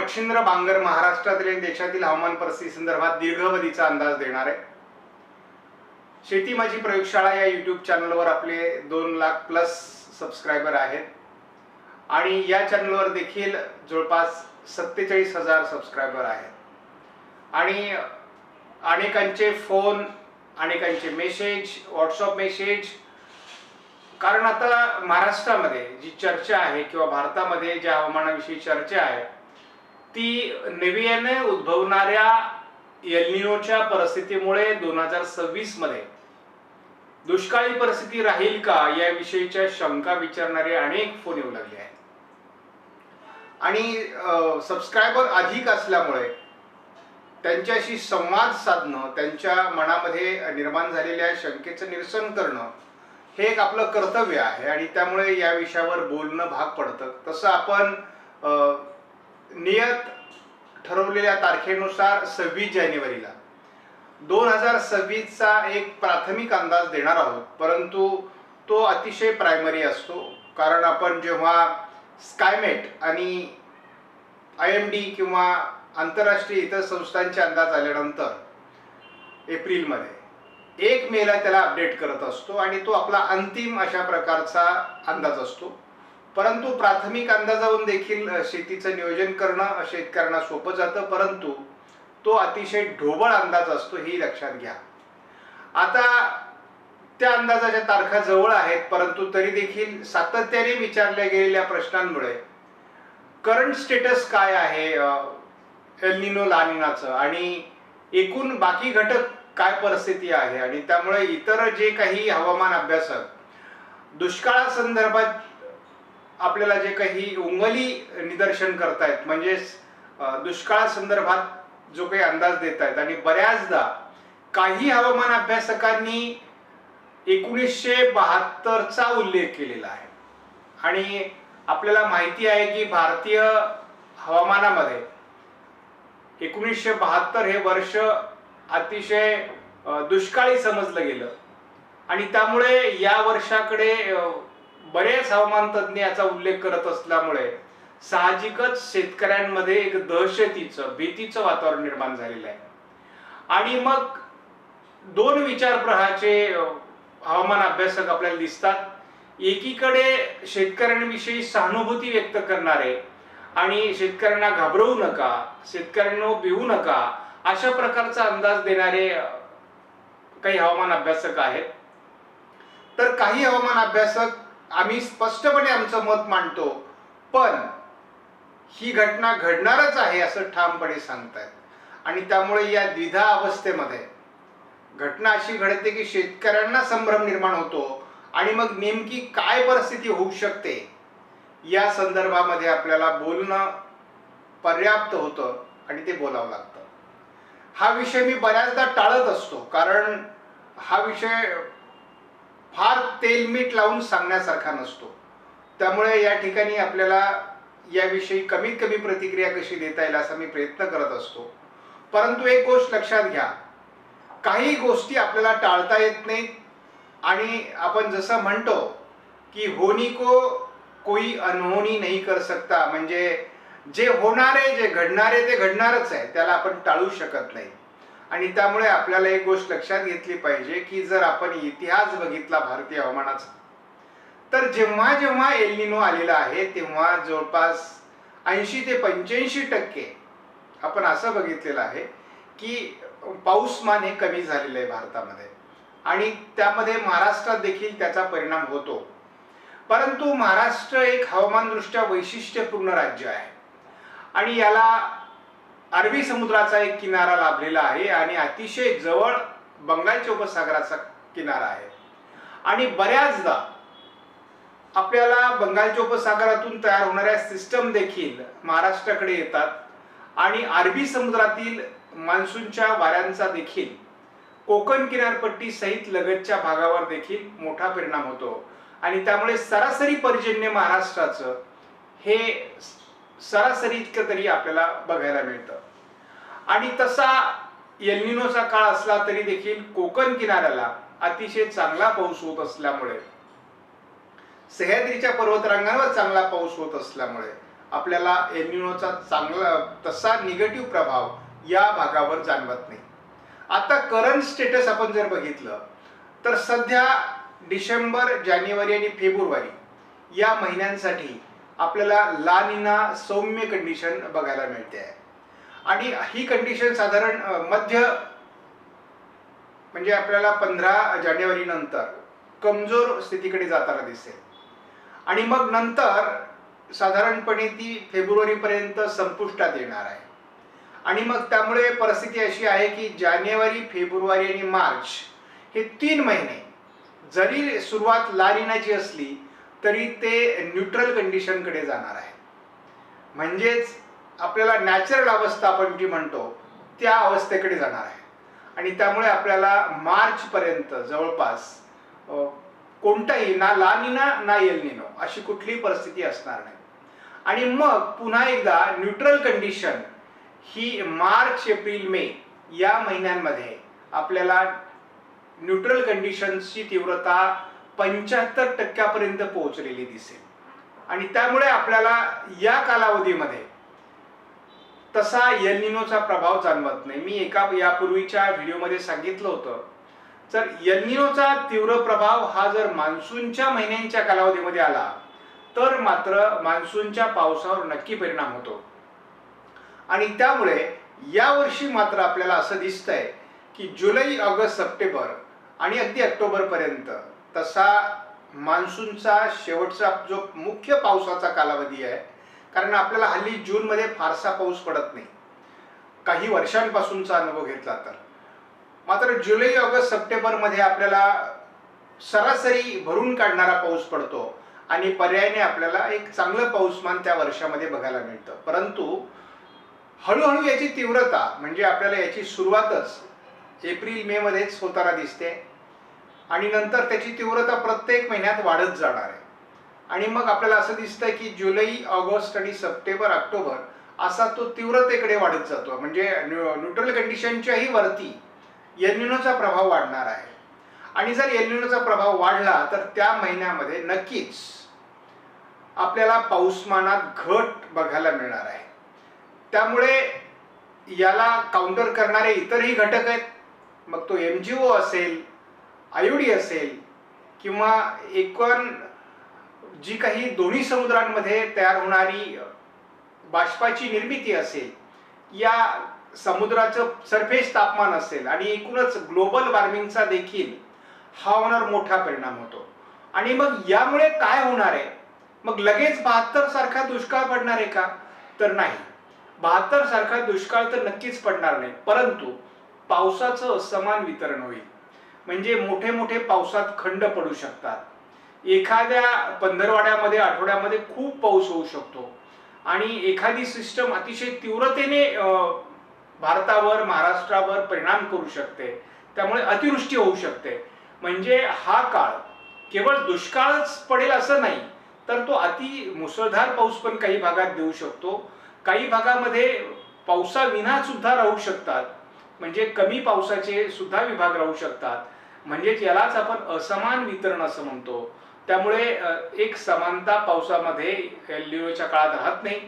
मच्छिंद्र बांगर महाराष्ट्रातील आणि देशातील हवामान परिस्थिती संदर्भात दीर्घावधीचा अंदाज देणार आहे। शेती माझी प्रयोगशाळा या यूट्यूब चॅनलवर आपले 2 लाख प्लस सबस्क्रायबर आहेत आणि या चॅनलवर देखील जवळपास 47,000 सबस्क्रायबर आहेत आणि अनेकांचे फोन, अनेकांचे मेसेज, व्हॉट्सअप मेसेज, कारण आता महाराष्ट्रामध्ये जी चर्चा आहे किंवा भारतामध्ये ज्या हवामानाविषयी चर्चा आहे ती नव्याने उद्भवणाऱ्या एल निनोच्या परिस्थितीमुळे 2026 मध्ये दुष्काळी परिस्थिती राहील का याविषयीच्या शंका विचारणारे अनेक फोन येऊ लागले आहेत आणि सबस्क्रायबर अधिक असल्यामुळे त्यांच्याशी संवाद साधणं, त्यांच्या मनामध्ये निर्माण झालेल्या शंकेचं निरसन करणं हे एक आपलं कर्तव्य आहे आणि त्यामुळे या विषयावर बोलणं भाग पडतं। तसं आपण नियत ठरवलेल्या तारखेनुसार 26 जानेवारीला 2026 चा एक प्राथमिक अंदाज देणार आहोत, परंतु तो अतिशय प्रायमरी असतो। कारण आपण जेव्हा स्कायमेट आणि IMD किंवा आंतरराष्ट्रीय इतर संस्थांचे अंदाज आल्यानंतर एप्रिलमध्ये 1 मेला त्याला अपडेट करत असतो आणि तो आपला अंतिम अशा प्रकारचा अंदाज असतो। परंतु प्राथमिक अंदाजावरून देखील शेतीचं नियोजन करणं शेतकऱ्यांना सोपं जातं, परंतु तो अतिशय ढोबळ अंदाज असतो, हे लक्षात घ्या। आता त्या अंदाजाच्या तारखा जवळ आहेत, परंतु तरी देखील सातत्याने विचारल्या गेलेल्या प्रश्नांमुळे करंट स्टेटस काय आहे एल निनो ला निनाचं आणि एकूण बाकी घटक काय परिस्थिती आहे आणि त्यामुळे इतर जे काही हवामान अभ्यासक दुष्काळासंदर्भात आपल्याला जे काही उंगली निदर्शन करतायत, म्हणजे दुष्काळासंदर्भात जो काही अंदाज देत आहेत आणि बऱ्याचदा काही हवामान अभ्यासकांनी 1972 चा उल्लेख केलेला आहे आणि आपल्याला माहिती आहे की भारतीय हवामानामध्ये 1972 हे वर्ष अतिशय दुष्काळी समजलं गेलं आणि त्यामुळे या वर्षाकडे बरेच हवामान तज्ञ याचा उल्लेख करत असल्यामुळे साहजिकच शेतकऱ्यांमध्ये एक दहशतीचं, भीतीचं वातावरण निर्माण झालेलं आहे आणि मग 2 विचारप्रवाहाचे हवामान अभ्यासक आपल्याला दिसतात। एकीकडे शेतकऱ्यांविषयी सहानुभूती व्यक्त करणारे आणि शेतकऱ्यांना घाबरवू नका, शेतकऱ्यांना भिवू नका अशा प्रकारचा अंदाज देणारे काही हवामान अभ्यासक आहेत। तर काही हवामान अभ्यासक आम्ही स्पष्टपणे आमचं मत मांडतो, पण ही घटना घडणारच आहे असं ठामपणे सांगतायत आणि त्यामुळे या द्विधा अवस्थेमध्ये घटना अशी घडते की शेतकऱ्यांना संभ्रम निर्माण होतो आणि मग नेमकी काय परिस्थिती होऊ शकते या संदर्भामध्ये आपल्याला बोलणं पर्याप्त होतं आणि ते बोलावं लागतं। हा विषय मी बऱ्याचदा टाळत असतो, कारण हा विषय फार तेल मीठ लावून सांगण्यासारखा नसतो, त्यामुळे या ठिकाणी आपल्याला याविषयी कमीत कमी प्रतिक्रिया कशी देता येईल असा मी प्रयत्न करत असतो। परंतु एक गोष्ट लक्षात घ्या, काही गोष्टी आपल्याला टाळता येत नाहीत आणि आपण जसं म्हणतो की होनी को कोई अनहोनी नहीं कर सकता, म्हणजे जे होणारे, जे घडणारे ते घडणारच आहे, त्याला आपण टाळू शकत नाही आणि त्यामुळे आपल्याला एक गोष्ट लक्षात घेतली पाहिजे की जर आपण इतिहास बघितला भारतीय हवामानाचा, तर जेव्हा जेव्हा एल निनो आलेला आहे तेव्हा जवळपास 80 ते 85% आपण असं बघितलेलं आहे की पाऊसमान हे कमी झालेलं आहे भारतामध्ये आणि त्यामध्ये महाराष्ट्रात देखील त्याचा परिणाम होतो। परंतु महाराष्ट्र एक हवामानदृष्ट्या वैशिष्ट्यपूर्ण राज्य आहे आणि याला अरबी समुद्राचा एक किनारा लाभलेला आहे आणि अतिशय जवळ बंगालच्या उपसागराचा किनारा आहे आणि बऱ्याचदा आपल्याला बंगालच्या उपसागरातून तयार होणाऱ्या सिस्टम देखील महाराष्ट्राकडे येतात आणि अरबी समुद्रातील मान्सूनच्या वाऱ्यांचा देखील कोकण किनारपट्टी सहित लगतच्या भागावर देखील मोठा परिणाम होतो आणि त्यामुळे सरासरी पर्जन्य महाराष्ट्राचं हे सरासरी इतकं तरी आपल्याला बघायला मिळतं आणि तसा एल निनोचा काळ असला तरी देखील कोकण किनाऱ्याला अतिशय चांगला पाऊस होत असल्यामुळे, सह्याद्रीच्या पर्वतरांगांवर चांगला पाऊस होत असल्यामुळे आपल्याला एल निनोचा चांगला तसा निगेटिव्ह प्रभाव या भागावर जाणवत नाही. आता करंट स्टेटस आपण जर बघितलं तर सध्या डिसेंबर, जानेवारी आणि फेब्रुवारी या महिन्यांसाठी आपल्याला ला निना सौम्य कंडिशन बघायला मिळते आहे. आणि ही कंडिशन साधारण मध्य म्हणजे आपल्याला 15 जानेवारी नंतर कमजोर स्थितीकडे जाताना दिसेल आणि मग नंतर साधारणपणे ती फेब्रुवारीपर्यंत संपुष्टात येणार आहे. आणि मग त्यामुळे परिस्थिती अशी आहे की जानेवारी, फेब्रुवारी आणि मार्च हे 3 महिने जरी सुरुवात ला निनाची असली तरी ते न्यूट्रल कंडिशनकडे जाणार आहे. म्हणजेच आपल्याला नॅचरल अवस्था आपण जी म्हणतो त्या अवस्थेकडे जाणार आहे. आणि त्यामुळे आपल्याला मार्चपर्यंत जवळपास कोणताही ना ला निना ना एल निनो अशी कुठलीही परिस्थिती असणार नाही. आणि मग पुन्हा एकदा न्यूट्रल कंडिशन ही मार्च, एप्रिल, मे या महिन्यांमध्ये आपल्याला न्यूट्रल कंडिशनची तीव्रता 75% पोहोचलेली दिसेल. आणि त्यामुळे आपल्याला या कालावधीमध्ये तसा एल निनोचा प्रभाव जाणवत नाही. मी यापूर्वीच्या व्हिडिओमध्ये सांगितलं होतं, जर एल निनोचा तीव्र प्रभाव हा जर मान्सूनच्या महिन्यांच्या कालावधीमध्ये आला तर मात्र मान्सूनच्या पावसावर नक्की परिणाम होतो. आणि त्यामुळे यावर्षी मात्र आपल्याला असं दिसतंय की जुलै, ऑगस्ट, सप्टेंबर आणि अगदी ऑक्टोबरपर्यंत तसा मान्सूनचा शेवटचा जो मुख्य पावसाचा कालावधी आहे, कारण आपल्याला हल्ली जूनमध्ये फारसा पाऊस पडत नाही काही वर्षांपासूनचा अनुभव घेतला तर. मात्र जुलै, ऑगस्ट, सप्टेंबरमध्ये आपल्याला सरासरी भरून काढणारा पाऊस पडतो आणि पर्यायाने आपल्याला एक चांगलं पाऊसमान त्या वर्षामध्ये बघायला मिळतं. परंतु हळूहळू याची तीव्रता म्हणजे आपल्याला याची सुरुवातच एप्रिल, मे मध्येच होताना दिसते आणि नंतर त्याची तीव्रता प्रत्येक महिन्यात वाढत जाणार आहे. आणि मग आपल्याला असं दिसतंय की जुलै, ऑगस्ट आणि सप्टेंबर, ऑक्टोबर असा तो तीव्रतेकडे वाढत जातो. म्हणजे न्यूट्रल कंडिशनच्याही वरती एल निनोचा प्रभाव वाढणार आहे. आणि जर एल निनोचा प्रभाव वाढला तर त्या महिन्यामध्ये नक्कीच आपल्याला पाऊसमानात घट बघायला मिळणार आहे. त्यामुळे याला काउंटर करणारे इतरही घटक आहेत. मग तो MGO असेल, IOD असेल किंवा एकूण जी काही दोन्ही समुद्रांमध्ये तयार होणारी बाष्पाची निर्मिती असेल, या समुद्राचं सरफेस तापमान असेल आणि एकूणच ग्लोबल वॉर्मिंगचा देखील हवामानावर मोठा परिणाम होतो. आणि मग यामुळे काय होणार आहे? मग लगेच 72 सारखा दुष्काळ पडणार आहे का? तर नाही. 72 सारखा दुष्काळ तर नक्कीच पडणार नाही, परंतु पावसाचं असमान वितरण होईल. म्हणजे मोठे मोठे पावसात खंड पडू शकतात. एखाद्या पंधरवड्यामध्ये, आठवड्यामध्ये खूप पाऊस होऊ शकतो आणि एखादी सिस्टम अतिशय तीव्रतेने भारतावर, महाराष्ट्रावर परिणाम करू शकते. त्यामुळे अतिवृष्टी होऊ शकते. म्हणजे हा काळ केवळ दुष्काळच पडेल असं नाही, तर तो अति मुसळधार पाऊस पण काही भागात देऊ शकतो. काही भागामध्ये पावसाविना सुद्धा राहू शकतात. म्हणजे कमी पावसाचे सुद्धा विभाग राहू शकतात. म्हणजेच यालाच आपण असमान वितरण असं म्हणतो. त्यामुळे एक समानता पावसामध्ये एल निनोच्या काळात राहत नाही.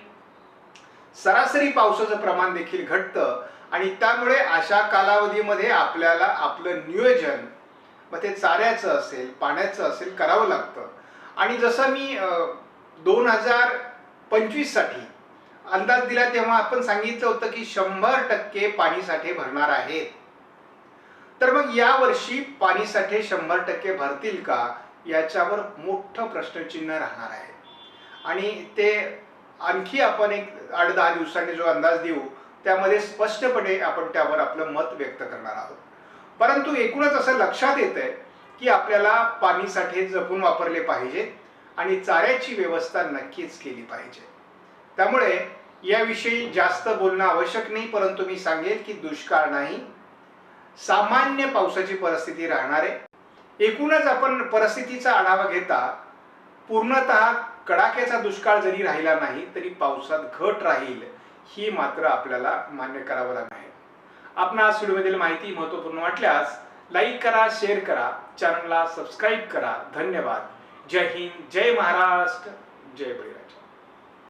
सरासरी पावसाचं प्रमाण देखील घटतं आणि त्यामुळे अशा कालावधीमध्ये आपल्याला आपलं नियोजन, मग ते चाऱ्याचं असेल, पाण्याचं असेल, करावं लागतं. आणि जसं मी 2025 साठी अंदाज दिला तेव्हा आपण सांगितलं होतं की 100% पाणीसाठे भरणार आहेत. तर मग यावर्षी पाणीसाठे 100% भरतील का, याच्यावर मोठं प्रश्नचिन्ह राहणार आहे. आणि ते आणखी आपण एक 8-10 दिवसांनी जो अंदाज देऊ त्यामध्ये स्पष्टपणे आपण त्यावर आपलं मत व्यक्त करणार आहोत. परंतु एकूणच असं लक्षात येतंय की आपल्याला पाणीसाठे जपून वापरले पाहिजेत आणि चाऱ्याची व्यवस्था नक्कीच केली पाहिजे. त्यामुळे याविषयी जास्त बोलणं आवश्यक नाही, परंतु मी सांगेन की दुष्काळ नाही, सामान्य पावसाची परिस्थिती राहणार आहे. एकूणच आपण परिस्थितीचा आढावा घेता पूर्णतः कडाक्याचा दुष्काळ जरी राहिला नाही तरी पावसात घट राहील, ही मात्र आपल्याला मान्य करावं लागणार आहे. आपणास व्हिडिओमधील माहिती महत्त्वपूर्ण वाटल्यास लाईक करा, शेअर करा, चॅनलला सबस्क्राईब करा. धन्यवाद. जय हिंद, जय महाराष्ट्र, जय बळीराजा.